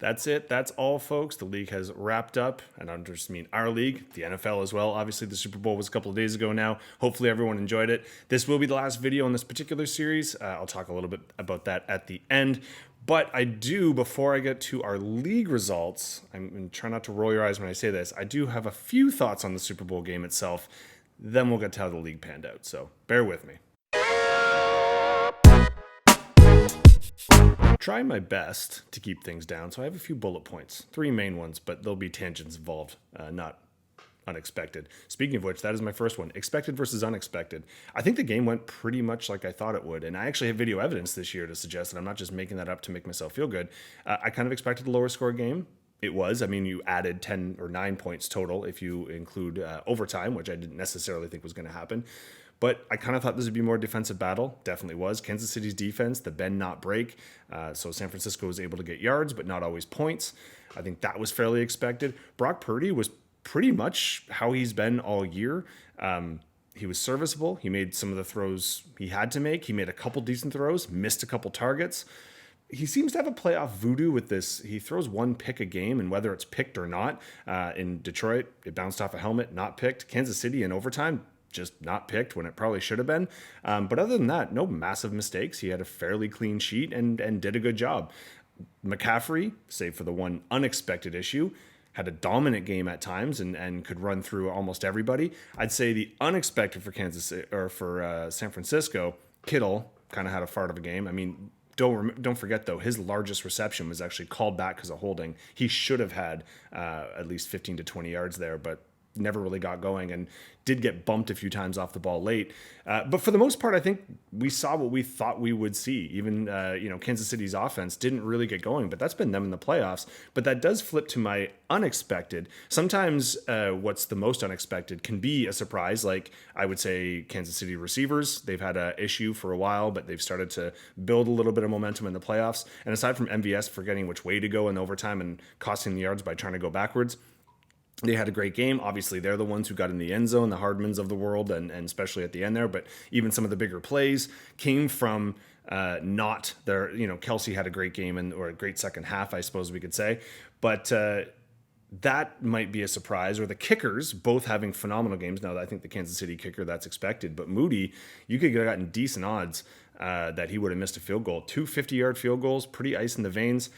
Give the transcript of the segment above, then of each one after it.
That's it. That's all, folks. The league has wrapped up, and I don't just mean our league, the NFL as well. Obviously, the Super Bowl was a couple of days ago now. Hopefully, everyone enjoyed it. This will be the last video in this particular series. I'll talk a little bit about that at the end. But I do, before I get to our league results, I'm going to try not to roll your eyes when I say this, I do have a few thoughts on the Super Bowl game itself. Then we'll get to how the league panned out. So bear with me. Try my best to keep things down, so I have a few bullet points, 3 main ones, but there'll be tangents involved, not unexpected. Speaking of which, that is my first one, expected versus unexpected. I think the game went pretty much like I thought it would, and I actually have video evidence this year to suggest that I'm not just making that up to make myself feel good. I kind of expected a lower score game. It was. I mean, you added 10 or 9 points total if you include overtime, which I didn't necessarily think was going to happen. But I kind of thought this would be more defensive battle. Definitely was. Kansas City's defense, the bend not break. So San Francisco was able to get yards, but not always points. I think that was fairly expected. Brock Purdy was pretty much how he's been all year. He was serviceable. He made some of the throws he had to make. He made a couple decent throws, missed a couple targets. He seems to have a playoff voodoo with this. He throws one pick a game, and whether it's picked or not, in Detroit, it bounced off a helmet, not picked. Kansas City in overtime, just not picked when it probably should have been. But other than that, no massive mistakes. He had a fairly clean sheet and did a good job. McCaffrey, save for the one unexpected issue, had a dominant game at times and could run through almost everybody. I'd say the unexpected for San Francisco, Kittle kind of had a fart of a game. I mean, don't forget, though, his largest reception was actually called back because of holding. He should have had at least 15 to 20 yards there, but never really got going and did get bumped a few times off the ball late. But for the most part, I think we saw what we thought we would see. Even, Kansas City's offense didn't really get going, but that's been them in the playoffs. But that does flip to my unexpected. Sometimes what's the most unexpected can be a surprise. Like I would say Kansas City receivers, they've had an issue for a while, but they've started to build a little bit of momentum in the playoffs. And aside from MVS forgetting which way to go in overtime and costing the yards by trying to go backwards, they had a great game. Obviously, they're the ones who got in the end zone, the Hardmans of the world, and especially at the end there. But even some of the bigger plays came from not their, Kelsey had a great game or a great second half, I suppose we could say. But that might be a surprise. Or the kickers, both having phenomenal games. Now, I think the Kansas City kicker, that's expected. But Moody, you could have gotten decent odds that he would have missed a field goal. 2 50-yard field goals, pretty ice in the veins.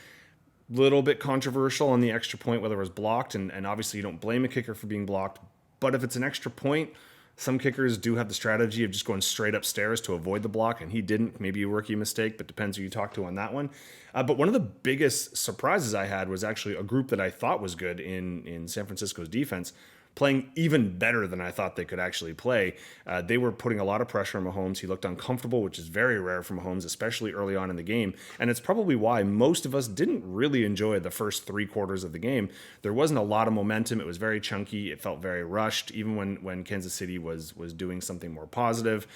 Little bit controversial on the extra point, whether it was blocked, and obviously you don't blame a kicker for being blocked. But if it's an extra point, some kickers do have the strategy of just going straight upstairs to avoid the block, and he didn't. Maybe a rookie mistake, but depends who you talk to on that one. But one of the biggest surprises I had was actually a group that I thought was good in San Francisco's defense, playing even better than I thought they could actually play. They were putting a lot of pressure on Mahomes. He looked uncomfortable, which is very rare for Mahomes, especially early on in the game. And it's probably why most of us didn't really enjoy the first 3 quarters of the game. There wasn't a lot of momentum. It was very chunky. It felt very rushed, even when Kansas City was doing something more positive.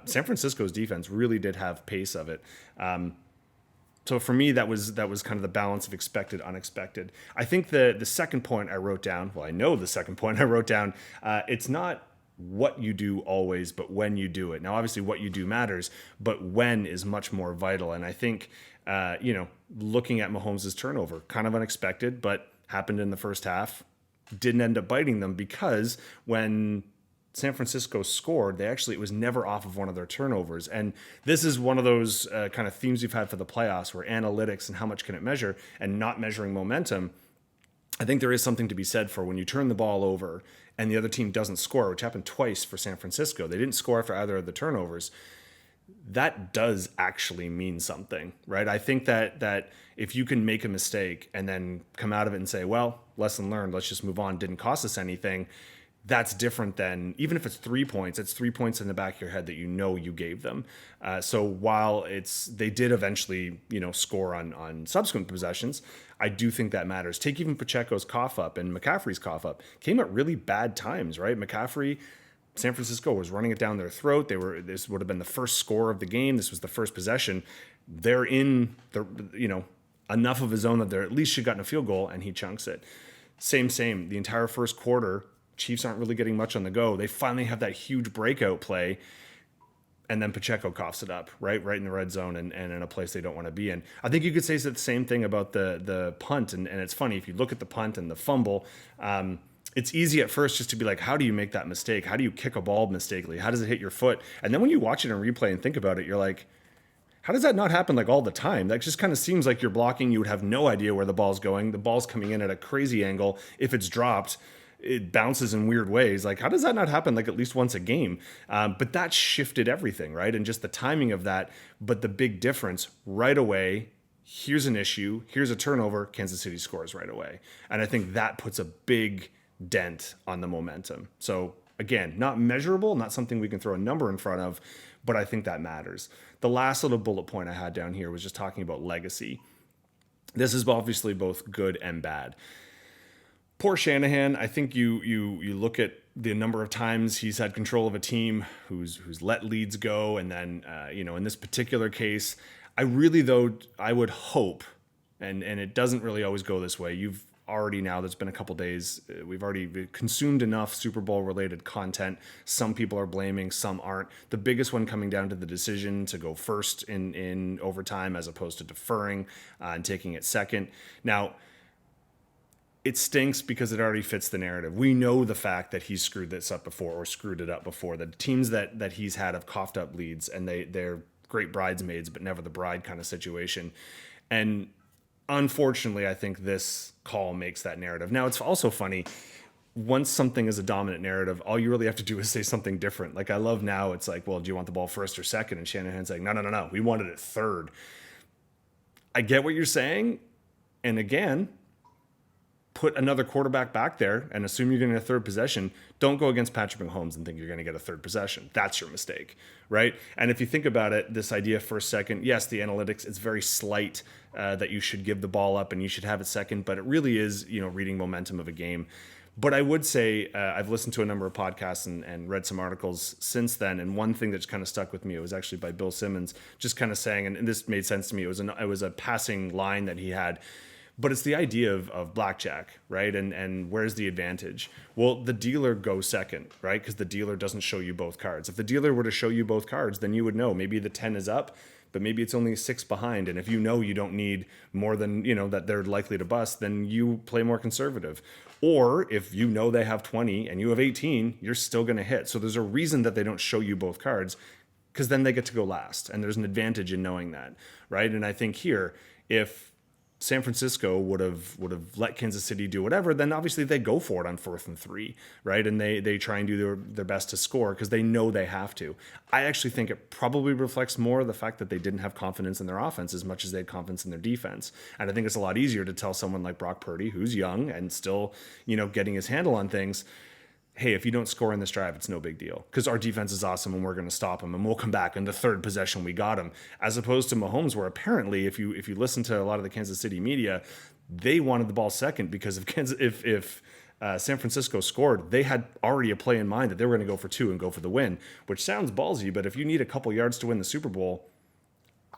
San Francisco's defense really did have pace of it. So for me, that was kind of the balance of expected, unexpected. I think the second point I wrote down, well, I know the second point I wrote down, it's not what you do always, but when you do it. Now, obviously, what you do matters, but when is much more vital. And I think, looking at Mahomes' turnover, kind of unexpected, but happened in the first half, didn't end up biting them because when San Francisco scored, it was never off of one of their turnovers. And this is one of those kind of themes we've had for the playoffs, where analytics and how much can it measure and not measuring momentum. I think there is something to be said for when you turn the ball over and the other team doesn't score, which happened twice for San Francisco. They didn't score after either of the turnovers. That does actually mean something, right? I think that if you can make a mistake and then come out of it and say, well, lesson learned, let's just move on, didn't cost us anything, that's different than, even if it's 3 points, it's 3 points in the back of your head that you gave them. So while they did eventually, score on subsequent possessions, I do think that matters. Take even Pacheco's cough up and McCaffrey's cough up. Came at really bad times, right? McCaffrey, San Francisco was running it down their throat. This would have been the first score of the game. This was the first possession. They're in the, enough of a zone that they at least should have gotten a field goal, and he chunks it. Same. The entire first quarter, Chiefs aren't really getting much on the go. They finally have that huge breakout play, and then Pacheco coughs it up, right in the red zone and in a place they don't want to be in. I think you could say the same thing about the punt, and it's funny, if you look at the punt and the fumble, it's easy at first just to be like, how do you make that mistake? How do you kick a ball mistakenly? How does it hit your foot? And then when you watch it in replay and think about it, you're like, how does that not happen like all the time? That just kind of seems like you're blocking. You would have no idea where the ball's going. The ball's coming in at a crazy angle. If it's dropped, it bounces in weird ways. Like, how does that not happen like at least once a game? But that shifted everything, right? And just the timing of that. But the big difference right away, here's an issue, here's a turnover, Kansas City scores right away. And I think that puts a big dent on the momentum. So again, not measurable, not something we can throw a number in front of, but I think that matters. The last little bullet point I had down here was just talking about legacy. This is obviously both good and bad. Poor Shanahan. I think you look at the number of times he's had control of a team who's let leads go, and then in this particular case, I would hope, and it doesn't really always go this way. You've already now, there's been a couple days, we've already consumed enough Super Bowl related content. Some people are blaming, some aren't. The biggest one coming down to the decision to go first in overtime as opposed to deferring and taking it second. Now, it stinks because it already fits the narrative. We know the fact that he's screwed this up before, or screwed it up before. The teams that he's had have coughed up leads, and they're great bridesmaids, but never the bride kind of situation. And unfortunately, I think this call makes that narrative. Now, it's also funny, once something is a dominant narrative, all you really have to do is say something different. Like, I love now, it's like, well, do you want the ball first or second? And Shanahan's like, no, we wanted it third. I get what you're saying. And again, put another quarterback back there and assume you're getting a third possession. Don't go against Patrick Mahomes and think you're going to get a third possession. That's your mistake, right? And if you think about it, this idea first, second, yes, the analytics, it's very slight that you should give the ball up and you should have it second, but it really is, reading momentum of a game. But I would say I've listened to a number of podcasts and read some articles since then, and one thing that's kind of stuck with me, it was actually by Bill Simmons, just kind of saying, and this made sense to me, it was a passing line that he had, but it's the idea of blackjack, right? And where's the advantage? Well, the dealer goes second, right? Because the dealer doesn't show you both cards. If the dealer were to show you both cards, then you would know maybe the 10 is up, but maybe it's only 6 behind. And if you don't need more than, that they're likely to bust, then you play more conservative. Or if they have 20 and you have 18, you're still going to hit. So there's a reason that they don't show you both cards, because then they get to go last. And there's an advantage in knowing that, right? And I think here, if San Francisco would have let Kansas City do whatever, then obviously they go for it on 4th and 3, right? And they try and do their best to score because they know they have to. I actually think it probably reflects more the fact that they didn't have confidence in their offense as much as they had confidence in their defense. And I think it's a lot easier to tell someone like Brock Purdy, who's young and still, getting his handle on things, hey, if you don't score in this drive, it's no big deal because our defense is awesome and we're going to stop them and we'll come back in the third possession we got him. As opposed to Mahomes, where apparently if you listen to a lot of the Kansas City media, they wanted the ball second because if San Francisco scored, they had already a play in mind that they were going to go for 2 and go for the win, which sounds ballsy, but if you need a couple yards to win the Super Bowl,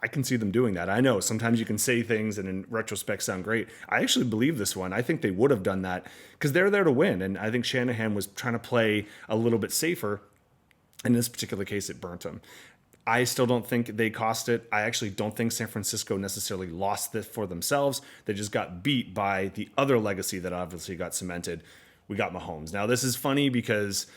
I can see them doing that. I know sometimes you can say things and in retrospect sound great. I actually believe this one. I think they would have done that because they're there to win. And I think Shanahan was trying to play a little bit safer. In this particular case, it burnt him. I still don't think they cost it. I actually don't think San Francisco necessarily lost this for themselves. They just got beat by the other legacy that obviously got cemented. We got Mahomes. Now, this is funny because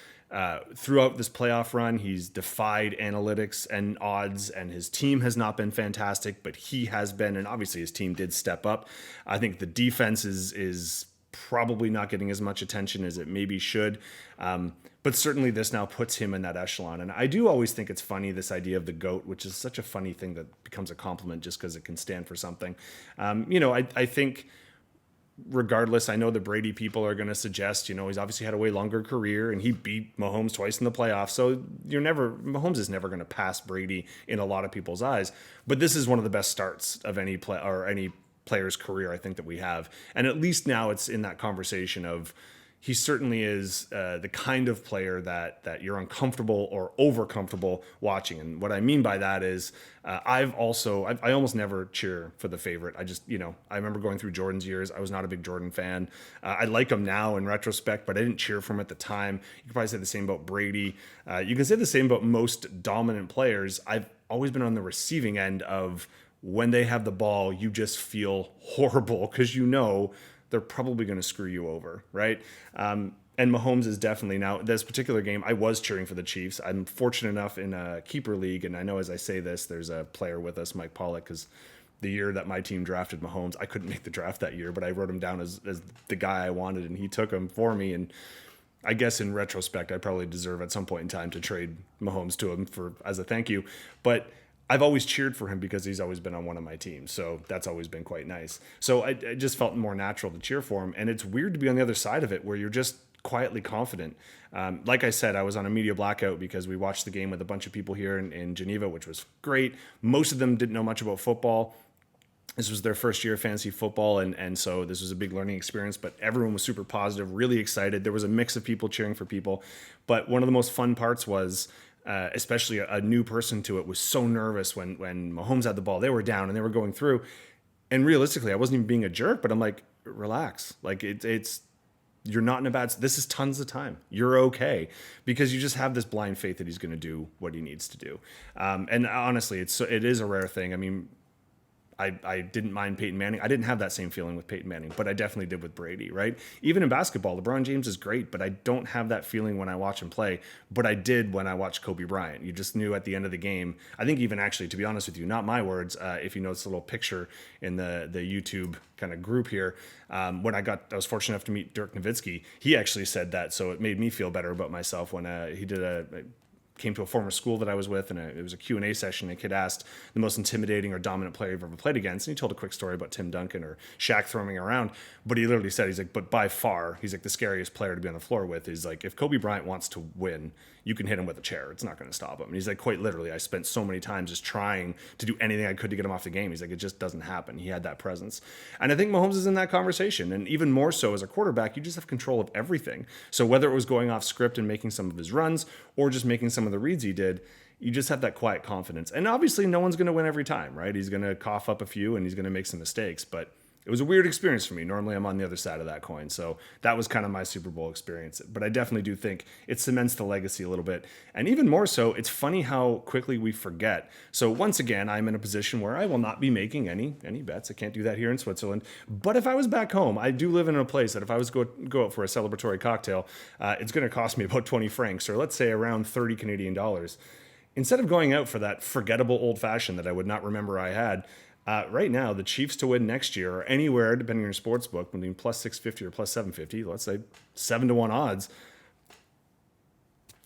throughout this playoff run, he's defied analytics and odds, and his team has not been fantastic, but he has been, and obviously his team did step up. I think the defense is probably not getting as much attention as it maybe should, but certainly this now puts him in that echelon. And I do always think it's funny, this idea of the GOAT, which is such a funny thing that becomes a compliment just because it can stand for something. I think regardless, I know the Brady people are going to suggest, he's obviously had a way longer career and he beat Mahomes twice in the playoffs. So Mahomes is never going to pass Brady in a lot of people's eyes. But this is one of the best starts of any player's career, I think, that we have. And at least now it's in that conversation of he certainly is the kind of player that you're uncomfortable or over comfortable watching. And what I mean by that is I almost never cheer for the favorite. I remember going through Jordan's years. I was not a big Jordan fan. I like him now in retrospect, but I didn't cheer for him at the time. You could probably say the same about Brady. You can say the same about most dominant players. I've always been on the receiving end of when they have the ball, you just feel horrible because they're probably going to screw you over, right? And Mahomes is definitely now, this particular game, I was cheering for the Chiefs. I'm fortunate enough in a keeper league, and I know as I say this, there's a player with us, Mike Pollock, because the year that my team drafted Mahomes, I couldn't make the draft that year, but I wrote him down as the guy I wanted, and he took him for me. And I guess in retrospect, I probably deserve at some point in time to trade Mahomes to him as a thank you. But I've always cheered for him because he's always been on one of my teams. So that's always been quite nice. So I just felt more natural to cheer for him. And it's weird to be on the other side of it where you're just quietly confident. Like I said, I was on a media blackout because we watched the game with a bunch of people here in Geneva, which was great. Most of them didn't know much about football. This was their first year of fantasy football, and so this was a big learning experience, but everyone was super positive, really excited. There was a mix of people cheering for people. But one of the most fun parts was especially a new person to it, was so nervous when Mahomes had the ball. They were down and they were going through. And realistically, I wasn't even being a jerk, but I'm like, relax. Like it's you're not in a bad. This is tons of time. You're okay because you just have this blind faith that he's going to do what he needs to do. And honestly, it is a rare thing. I mean, I didn't mind Peyton Manning. I didn't have that same feeling with Peyton Manning, but I definitely did with Brady, right? Even in basketball, LeBron James is great, but I don't have that feeling when I watch him play, but I did when I watched Kobe Bryant. You just knew at the end of the game, I think even actually, to be honest with you, not my words, if you notice a little picture in the YouTube kind of group here, when I was fortunate enough to meet Dirk Nowitzki, he actually said that, so it made me feel better about myself when he came to a former school that I was with, and it was a Q&A session. A kid asked the most intimidating or dominant player you've ever played against, and he told a quick story about Tim Duncan or Shaq throwing around, but he literally said, he's like, but by far, he's like, the scariest player to be on the floor with is like, if Kobe Bryant wants to win, you can hit him with a chair. It's not going to stop him. And he's like, quite literally, I spent so many times just trying to do anything I could to get him off the game. He's like, it just doesn't happen. He had that presence. And I think Mahomes is in that conversation. And even more so as a quarterback, you just have control of everything. So whether it was going off script and making some of his runs or just making some of the reads he did, you just have that quiet confidence. And obviously no one's going to win every time, right? He's going to cough up a few and he's going to make some mistakes, but it was a weird experience for me. Normally I'm on the other side of that coin. So that was kind of my Super Bowl experience. But I definitely do think it cements the legacy a little bit. And even more so, it's funny how quickly we forget. So once again, I'm in a position where I will not be making any bets. I can't do that here in Switzerland. But if I was back home, I do live in a place that if I was go out for a celebratory cocktail, it's going to cost me about 20 francs, or let's say around 30 Canadian dollars. Instead of going out for that forgettable old fashioned that I would not remember I had, right now, the Chiefs to win next year are anywhere, depending on your sports book, between plus 650 or plus 750, let's say 7-1 odds.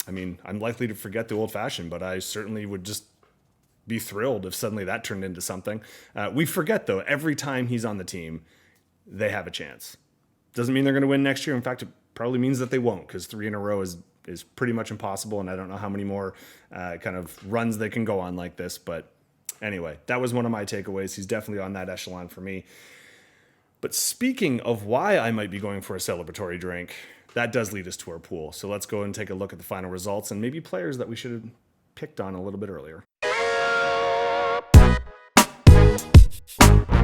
I mean, I'm likely to forget the old fashioned, but I certainly would just be thrilled if suddenly that turned into something. We forget, though, every time he's on the team, they have a chance. Doesn't mean they're going to win next year. In fact, it probably means that they won't, because 3 in a row is pretty much impossible, and I don't know how many more kind of runs they can go on like this, but anyway, that was one of my takeaways. He's definitely on that echelon for me. But speaking of why I might be going for a celebratory drink, that does lead us to our pool. So let's go and take a look at the final results and maybe players that we should have picked on a little bit earlier.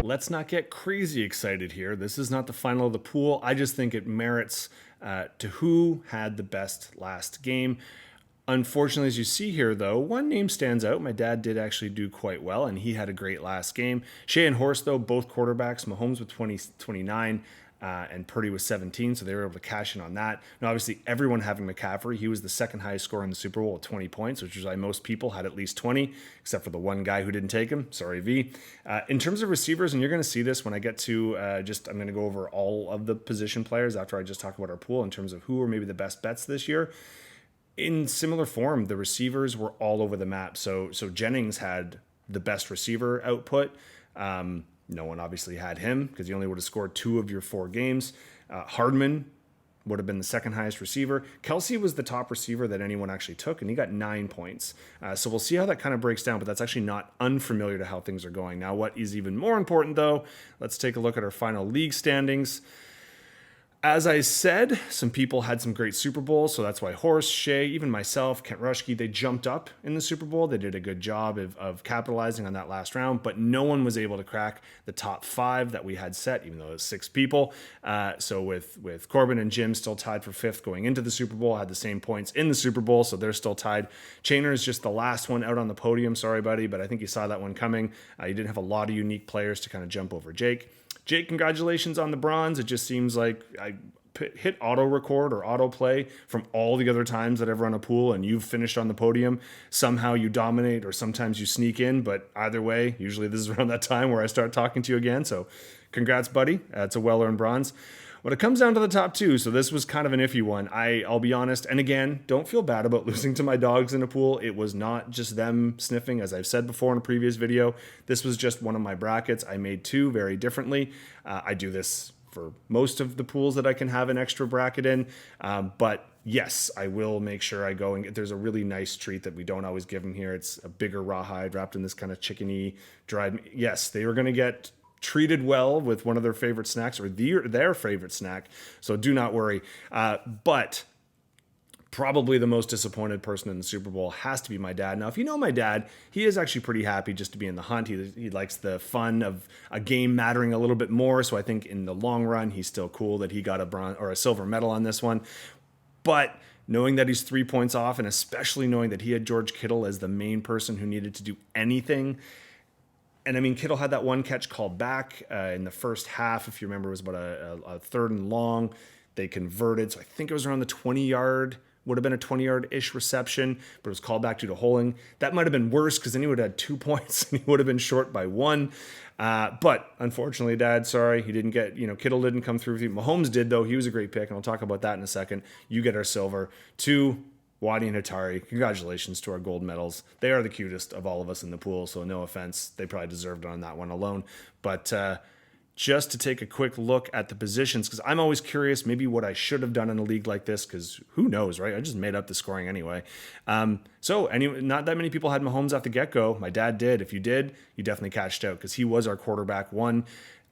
Let's not get crazy excited here. This is not the final of the pool. I just think it merits to who had the best last game. Unfortunately, as you see here, though, one name stands out. My dad did actually do quite well, and he had a great last game. Shea and Horst, though, both quarterbacks. Mahomes with 29 and Purdy with 17, so they were able to cash in on that. Now, obviously, everyone having McCaffrey. He was the second highest scorer in the Super Bowl with 20 points, which is why most people had at least 20, except for the one guy who didn't take him. Sorry, V. In terms of receivers, and you're going to see this when I get to I'm going to go over all of the position players after I just talk about our pool in terms of who are maybe the best bets this year. In similar form, the receivers were all over the map. So Jennings had the best receiver output. No one obviously had him because he only would have scored 2 of your 4 games. Hardman would have been the second highest receiver. Kelsey was the top receiver that anyone actually took, and he got 9 points. So we'll see how that kind of breaks down, but that's actually not unfamiliar to how things are going. Now, what is even more important, though, let's take a look at our final league standings. As I said, some people had some great Super Bowls, so that's why Horst, Shea, even myself, Kent Rushke, they jumped up in the Super Bowl. They did a good job of capitalizing on that last round, but no one was able to crack the top 5 that we had set, even though it was 6 people. So with Corbin and Jim still tied for 5th going into the Super Bowl, had the same points in the Super Bowl, so they're still tied. Chainer is just the last one out on the podium. Sorry, buddy, but I think you saw that one coming. You didn't have a lot of unique players to kind of jump over Jake. Jake, congratulations on the bronze. It just seems like I hit auto record or auto play from all the other times that I've run a pool and you've finished on the podium. Somehow you dominate or sometimes you sneak in, but either way, usually this is around that time where I start talking to you again. So congrats, buddy. It's a well-earned bronze. When it comes down to the top 2, so this was kind of an iffy one. I'll be honest, and again, don't feel bad about losing to my dogs in a pool. It was not just them sniffing, as I've said before in a previous video. This was just one of my brackets. I made 2 very differently. I do this for most of the pools that I can have an extra bracket in, but yes, I will make sure I go and get, there's a really nice treat that we don't always give them here. It's a bigger rawhide wrapped in this kind of chickeny dried. Yes, they were going to get treated well with one of their favorite snacks or their favorite snack. So do not worry. But probably the most disappointed person in the Super Bowl has to be my dad. Now, if you know my dad, he is actually pretty happy just to be in the hunt. He likes the fun of a game mattering a little bit more. So I think in the long run, he's still cool that he got a bronze or a silver medal on this one. But knowing that he's 3 points off, and especially knowing that he had George Kittle as the main person who needed to do anything. And I mean, Kittle had that one catch called back in the first half. If you remember, it was about a 3rd and long. They converted. So I think it was around the 20-yard, would have been a 20-yard-ish reception, but it was called back due to holding. That might have been worse because then he would have had 2 points and he would have been short by 1. But unfortunately, Dad, sorry, he didn't get, Kittle didn't come through with you. Mahomes did, though. He was a great pick, and I'll talk about that in a second. You get our silver. 2, Waddy and Hatari, congratulations to our gold medals. They are the cutest of all of us in the pool, so no offense. They probably deserved it on that one alone. But just to take a quick look at the positions, because I'm always curious maybe what I should have done in a league like this, because who knows, right? I just made up the scoring anyway. Not that many people had Mahomes off the get-go. My dad did. If you did, you definitely cashed out because he was our quarterback 1.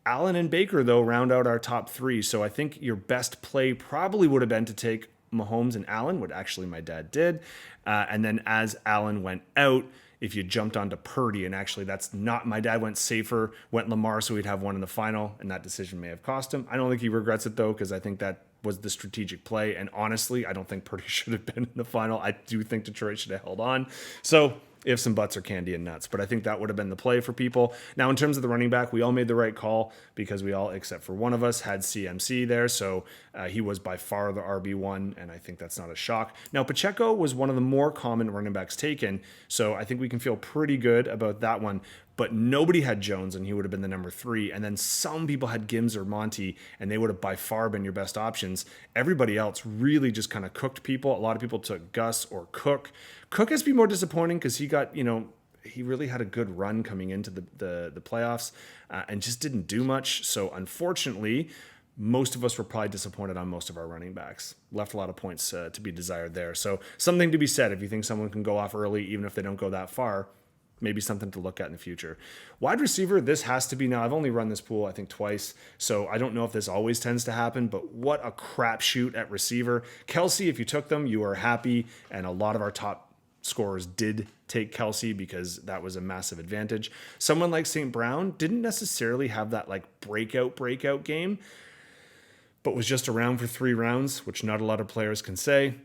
Allen and Baker, though, round out our top 3. So I think your best play probably would have been to take Mahomes and Allen, what actually my dad did. And then as Allen went out, if you jumped onto Purdy, and actually that's not, my dad went safer, went Lamar so we'd have one in the final, and that decision may have cost him. I don't think he regrets it though, because I think that was the strategic play. And honestly, I don't think Purdy should have been in the final. I do think Detroit should have held on. So ifs and buts are candy and nuts, but I think that would have been the play for people. Now, in terms of the running back, we all made the right call because we all, except for one of us, had CMC there. So he was by far the RB1, and I think that's not a shock. Now, Pacheco was one of the more common running backs taken, so I think we can feel pretty good about that one. But nobody had Jones, and he would have been the number 3. And then some people had Gibbs or Monty, and they would have by far been your best options. Everybody else really just kind of cooked people. A lot of people took Gus or Cook. Cook has to be more disappointing because he got, he really had a good run coming into the playoffs and just didn't do much. So unfortunately, most of us were probably disappointed on most of our running backs. Left a lot of points to be desired there. So something to be said if you think someone can go off early, even if they don't go that far. Maybe something to look at in the future. Wide receiver, this has to be now. I've only run this pool, I think, twice, so I don't know if this always tends to happen, but what a crapshoot at receiver. Kelsey, if you took them, you are happy, and a lot of our top scorers did take Kelsey because that was a massive advantage. Someone like St. Brown didn't necessarily have that like breakout game, but was just around for 3 rounds, which not a lot of players can say.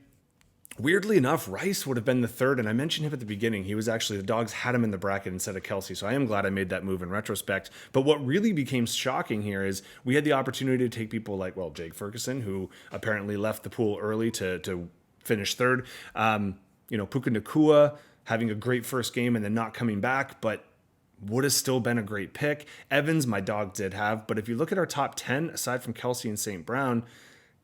Weirdly enough, Rice would have been the 3rd, and I mentioned him at the beginning. He was actually, the dogs had him in the bracket instead of Kelsey, so I am glad I made that move in retrospect. But what really became shocking here is we had the opportunity to take people like, Jake Ferguson, who apparently left the pool early to finish 3rd. Puka Nacua having a great first game and then not coming back, but would have still been a great pick. Evans, my dog did have, but if you look at our top 10, aside from Kelsey and St. Brown,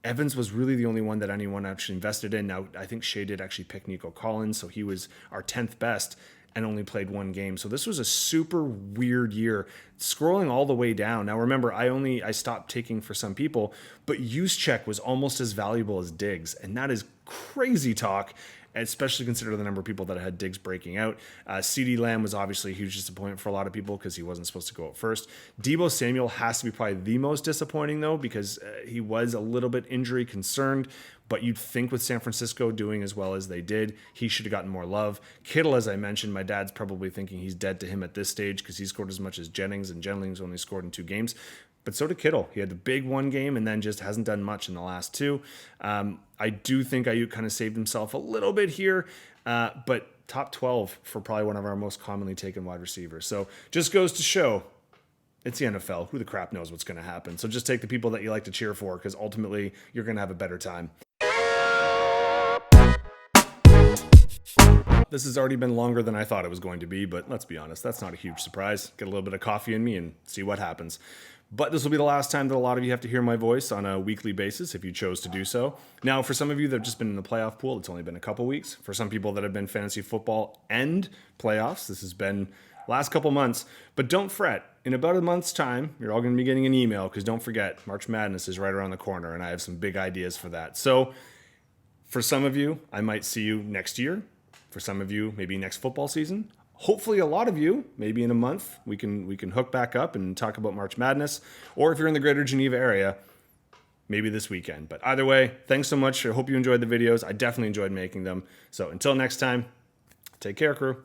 Evans was really the only one that anyone actually invested in. Now, I think Shea did actually pick Nico Collins, so he was our 10th best and only played 1 game. So this was a super weird year. Scrolling all the way down. Now, remember, I stopped taking for some people, but Juszczyk was almost as valuable as Diggs, and that is crazy talk. especially considering the number of people that had Diggs breaking out. CeeDee Lamb was obviously a huge disappointment for a lot of people because he wasn't supposed to go out first. Deebo Samuel has to be probably the most disappointing, though, because he was a little bit injury concerned. But you'd think with San Francisco doing as well as they did, he should have gotten more love. Kittle, as I mentioned, my dad's probably thinking he's dead to him at this stage because he scored as much as Jennings, and Jennings only scored in 2 games. But so did Kittle. He had the big one game and then just hasn't done much in the last 2. I do think Ayuk kind of saved himself a little bit here, but top 12 for probably one of our most commonly taken wide receivers. So just goes to show it's the NFL. Who the crap knows what's going to happen? So just take the people that you like to cheer for because ultimately you're going to have a better time. This has already been longer than I thought it was going to be, but let's be honest, that's not a huge surprise. Get a little bit of coffee in me and see what happens. But this will be the last time that a lot of you have to hear my voice on a weekly basis if you chose to do so. Now, for some of you that have just been in the playoff pool, it's only been a couple weeks. For some people that have been fantasy football and playoffs, this has been last couple months. But don't fret. In about a month's time, you're all going to be getting an email because don't forget, March Madness is right around the corner and I have some big ideas for that. So for some of you, I might see you next year. For some of you, maybe next football season. Hopefully a lot of you, maybe in a month, we can hook back up and talk about March Madness. Or if you're in the greater Geneva area, maybe this weekend. But either way, thanks so much. I hope you enjoyed the videos. I definitely enjoyed making them. So until next time, take care, crew.